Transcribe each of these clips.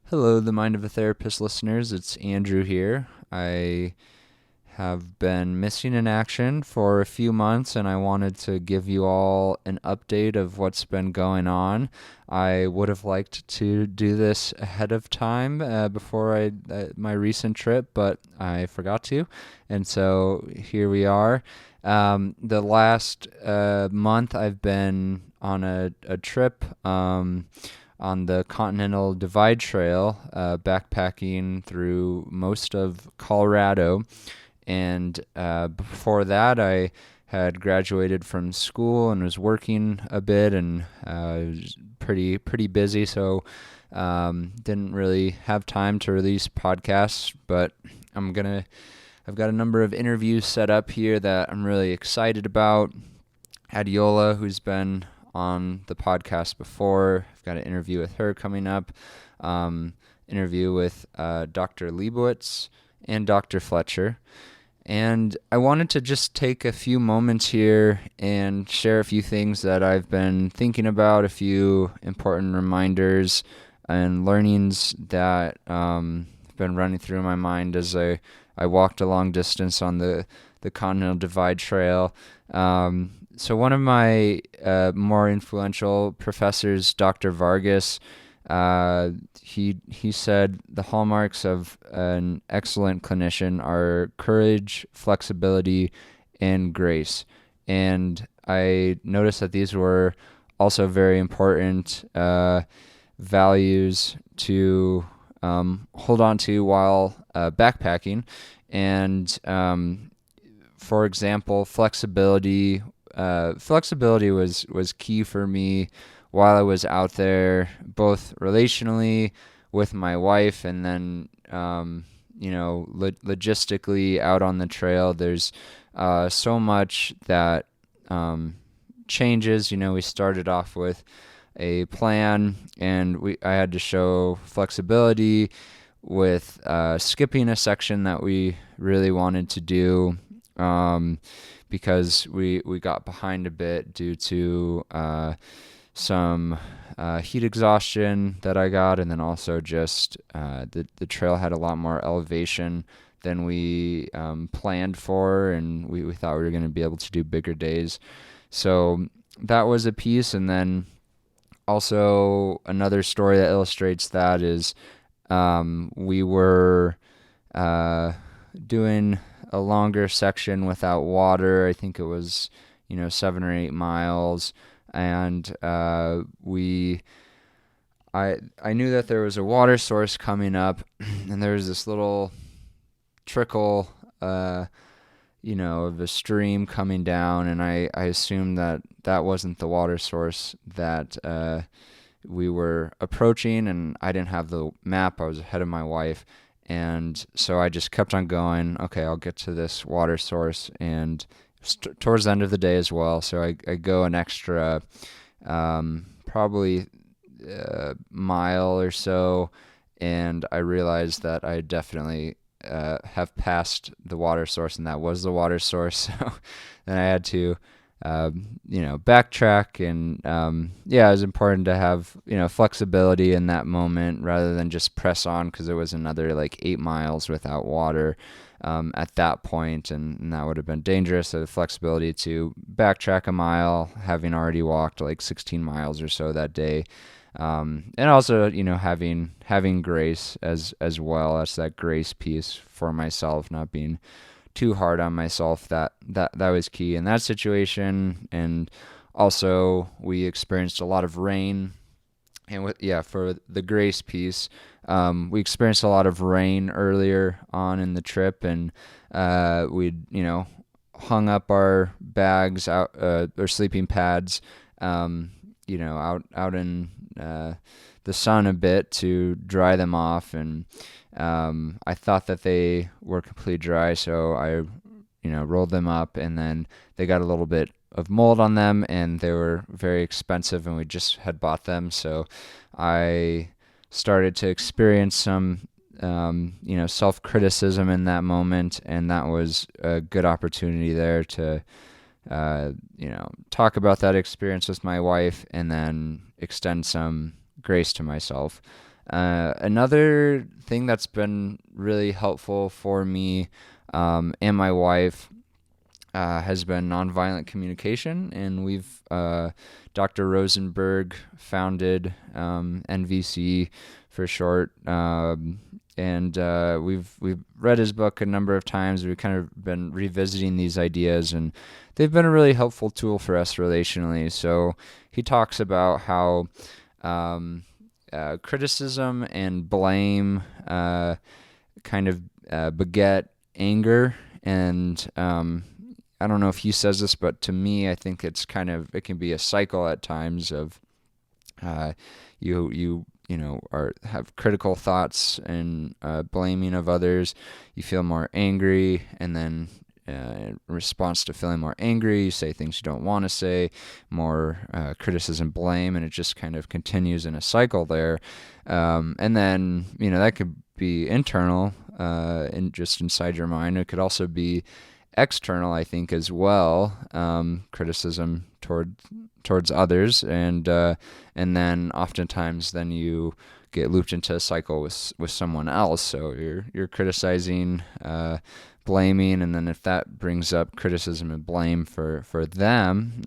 Hello, the Mind of a Therapist listeners. It's Andrew here. I have been missing in action for a few months, and I wanted to give you all an update of what's been going on. I would have liked to do this ahead of time before my recent trip, but I forgot to, and so here we are. The last month, I've been on a trip. On the Continental Divide Trail, backpacking through most of Colorado. And before that, I had graduated from school and was working a bit, and was pretty busy, so didn't really have time to release podcasts. But I've got a number of interviews set up here that I'm really excited about. Adiola, who's been on the podcast before. I've got an interview with her coming up. Interview with Dr. Leibowitz and Dr. Fletcher. And I wanted to just take a few moments here and share a few things that I've been thinking about, a few important reminders and learnings that have been running through my mind as I walked a long distance on the Continental Divide Trail. So one of my more influential professors, Dr. Vargas, he said the hallmarks of an excellent clinician are courage, flexibility, and grace. And I noticed that these were also very important values to hold on to while backpacking. And for example, flexibility was key for me while I was out there, both relationally with my wife, and then logistically out on the trail. There's so much that changes. We started off with a plan, and I had to show flexibility with skipping a section that we really wanted to do. Because we got behind a bit due to some heat exhaustion that I got, and then also just the trail had a lot more elevation than we planned for, and we thought we were going to be able to do bigger days. So that was a piece, and then also another story that illustrates that is we were doing a longer section without water. I think it was 7 or 8 miles, and I knew that there was a water source coming up, and there was this little trickle of a stream coming down, and I assumed that wasn't the water source that we were approaching, and I didn't have the map. I was ahead of my wife. And so I just kept on going. Okay, I'll get to this water source. And towards the end of the day as well, so I go an extra probably mile or so, and I realized that I definitely have passed the water source, and that was the water source. So then I had to backtrack, and it was important to have flexibility in that moment rather than just press on, because it was another like 8 miles without water at that point, and that would have been dangerous. So the flexibility to backtrack a mile, having already walked like 16 miles or so that day, and also having grace as well. That's that grace piece for myself, not being too hard on myself. That was key in that situation. And also we experienced a lot of rain, and for the grace piece, we experienced a lot of rain earlier on in the trip, and we'd hung up our bags out, or sleeping pads out in the sun a bit to dry them off, and I thought that they were completely dry, so I rolled them up, and then they got a little bit of mold on them, and they were very expensive, and we just had bought them. So I started to experience some self-criticism in that moment, and that was a good opportunity there to talk about that experience with my wife, and then extend some grace to myself. Another thing that's been really helpful for me and my wife has been nonviolent communication, and we've Dr. Rosenberg founded NVC for short, and we've read his book a number of times. We've kind of been revisiting these ideas, and they've been a really helpful tool for us relationally. So he talks about how criticism and blame kind of beget anger, and I don't know if he says this, but to me, I think it can be a cycle at times of have critical thoughts and blaming of others. You feel more angry, and then in response to feeling more angry, you say things you don't want to say, more criticism, blame, and it just kind of continues in a cycle there. And then, that could be internal and just inside your mind. It could also be external, I think, as well, criticism towards others, and then oftentimes then you get looped into a cycle with someone else. So you're criticizing, blaming, and then if that brings up criticism and blame for them,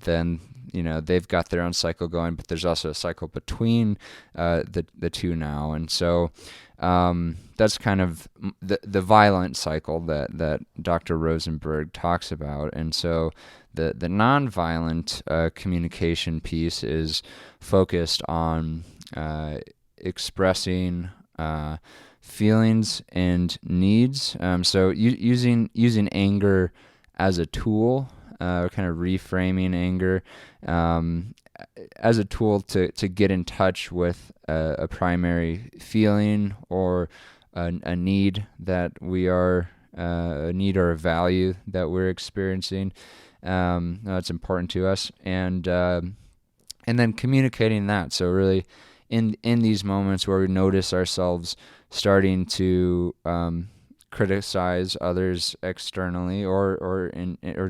then they've got their own cycle going, but there's also a cycle between the two now, and so that's kind of the violent cycle that Dr. Rosenberg talks about. And so the nonviolent communication piece is focused on expressing feelings and needs. So using anger as a tool, kind of reframing anger as a tool to get in touch with a primary feeling or a need that we are, a need or a value that we're experiencing. That's important to us, and then communicating that. So really, in these moments where we notice ourselves starting to criticize others externally or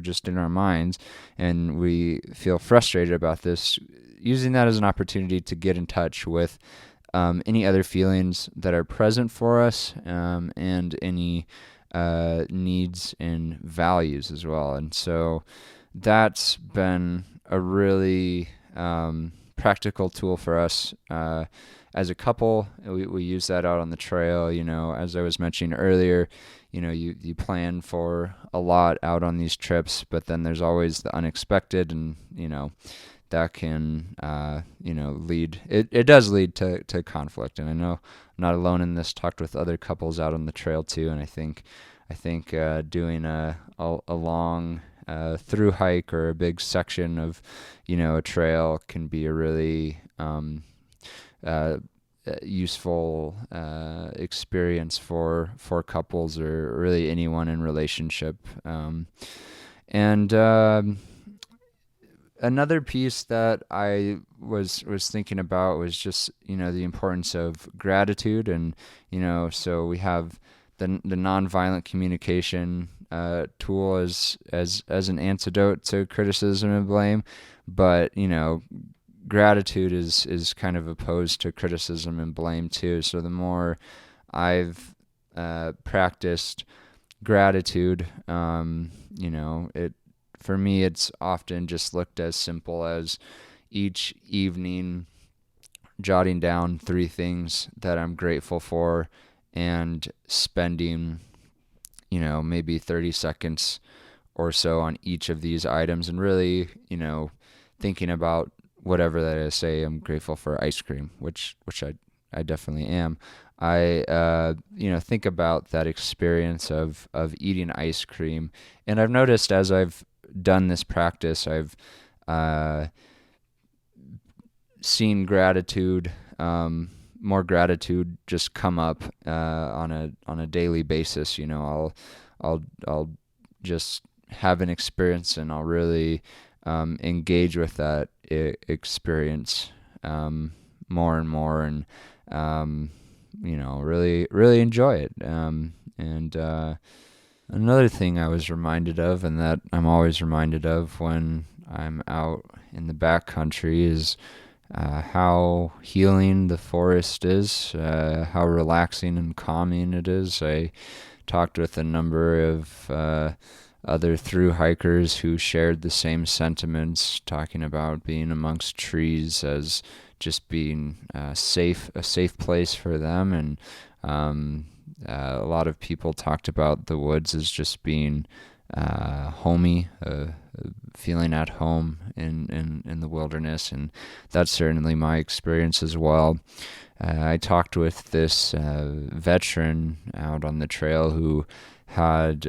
just in our minds, and we feel frustrated about this, using that as an opportunity to get in touch with any other feelings that are present for us, and any needs and values as well. And so that's been a really practical tool for us as a couple. We use that out on the trail. As I was mentioning earlier, you plan for a lot out on these trips, but then there's always the unexpected, and that can lead. It does lead to conflict, and I know I'm not alone in this. Talked with other couples out on the trail too, and I think doing a long through hike or a big section of a trail can be a really useful experience for couples or really anyone in relationship. And another piece that I was thinking about was just the importance of gratitude, and so we have the nonviolent communication tool as an antidote to criticism and blame, but gratitude is kind of opposed to criticism and blame too. So the more I've practiced gratitude, it for me it's often just looked as simple as each evening jotting down 3 things that I'm grateful for and spending maybe 30 seconds or so on each of these items, and really thinking about whatever that is. Say I'm grateful for ice cream, which I definitely am. I think about that experience of eating ice cream, and I've noticed as I've done this practice, I've seen gratitude, more gratitude just come up on a daily basis. I'll just have an experience, and I'll really engage with that experience more and more, and really enjoy it. And another thing I was reminded of, and that I'm always reminded of when I'm out in the backcountry, is how healing the forest is, how relaxing and calming it is. I talked with a number of other thru hikers who shared the same sentiments, talking about being amongst trees as just being a safe place for them. And a lot of people talked about the woods as just being homey, feeling at home in the wilderness, and that's certainly my experience as well. I talked with this veteran out on the trail who had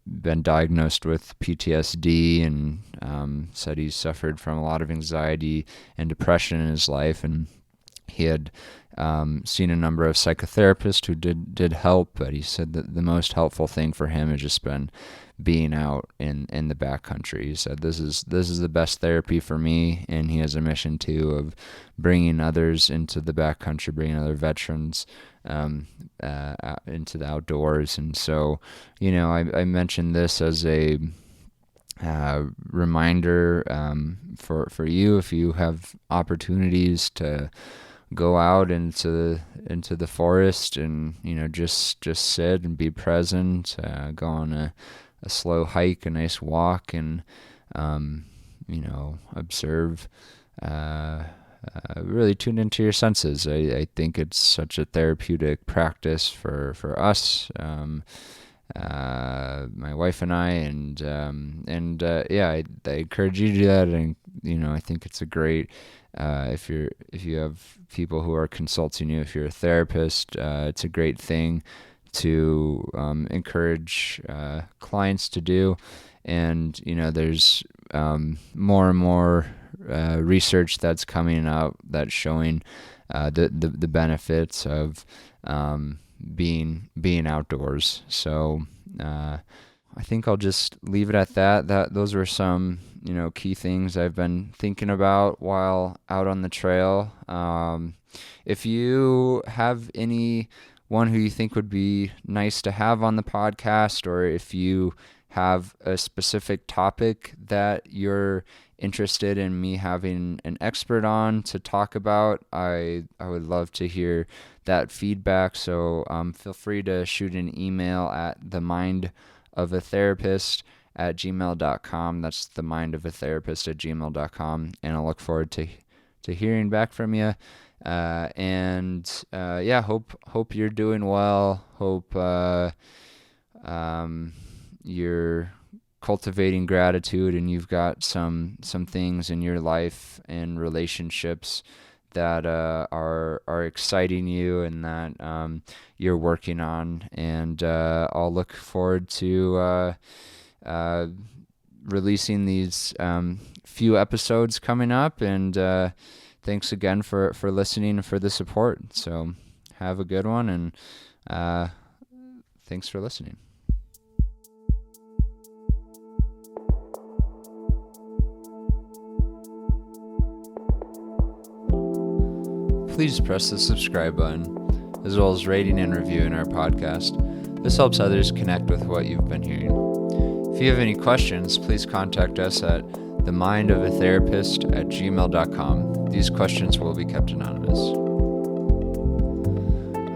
been diagnosed with PTSD, and said he suffered from a lot of anxiety and depression in his life, and he had seen a number of psychotherapists who did help, but he said that the most helpful thing for him has just been being out in the backcountry. He said, this is the best therapy for me, and he has a mission too of bringing others into the backcountry, bringing other veterans into the outdoors. And so, I mentioned this as a reminder for you, if you have opportunities to go out into the forest and just sit and be present, go on a slow hike, a nice walk, and observe, really tune into your senses. I think it's such a therapeutic practice for us, my wife and I, and I encourage you to do that. And I think it's a great, if you have people who are consulting you, if you're a therapist, it's a great thing to encourage clients to do. And there's more and more research that's coming out that's showing the benefits of being outdoors. So I think I'll just leave it at that. Those were some key things I've been thinking about while out on the trail. If you have anyone who you think would be nice to have on the podcast, or if you have a specific topic that you're interested in me having an expert on to talk about, I would love to hear that feedback. So feel free to shoot an email at themindofatherapist@gmail.com. That's themindofatherapist@gmail.com, and I look forward to hearing back from you. Hope you're doing well. Hope you're cultivating gratitude, and you've got some things in your life and relationships that are exciting you, and that you're working on. And I'll look forward to releasing these few episodes coming up. And thanks again for listening and for the support. So have a good one, and thanks for listening. Please press the subscribe button, as well as rating and reviewing our podcast. This helps others connect with what you've been hearing. If you have any questions, please contact us at themindofatherapist@gmail.com. These questions will be kept anonymous.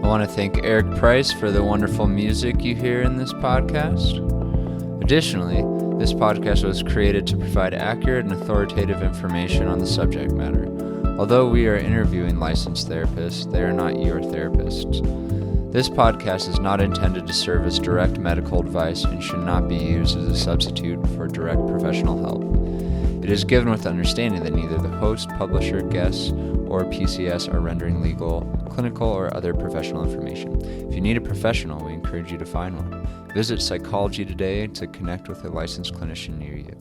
I want to thank Eric Price for the wonderful music you hear in this podcast. Additionally, this podcast was created to provide accurate and authoritative information on the subject matter. Although we are interviewing licensed therapists, they are not your therapists. This podcast is not intended to serve as direct medical advice and should not be used as a substitute for direct professional help. It is given with understanding that neither the host, publisher, guests, or PCS are rendering legal, clinical, or other professional information. If you need a professional, we encourage you to find one. Visit Psychology Today to connect with a licensed clinician near you.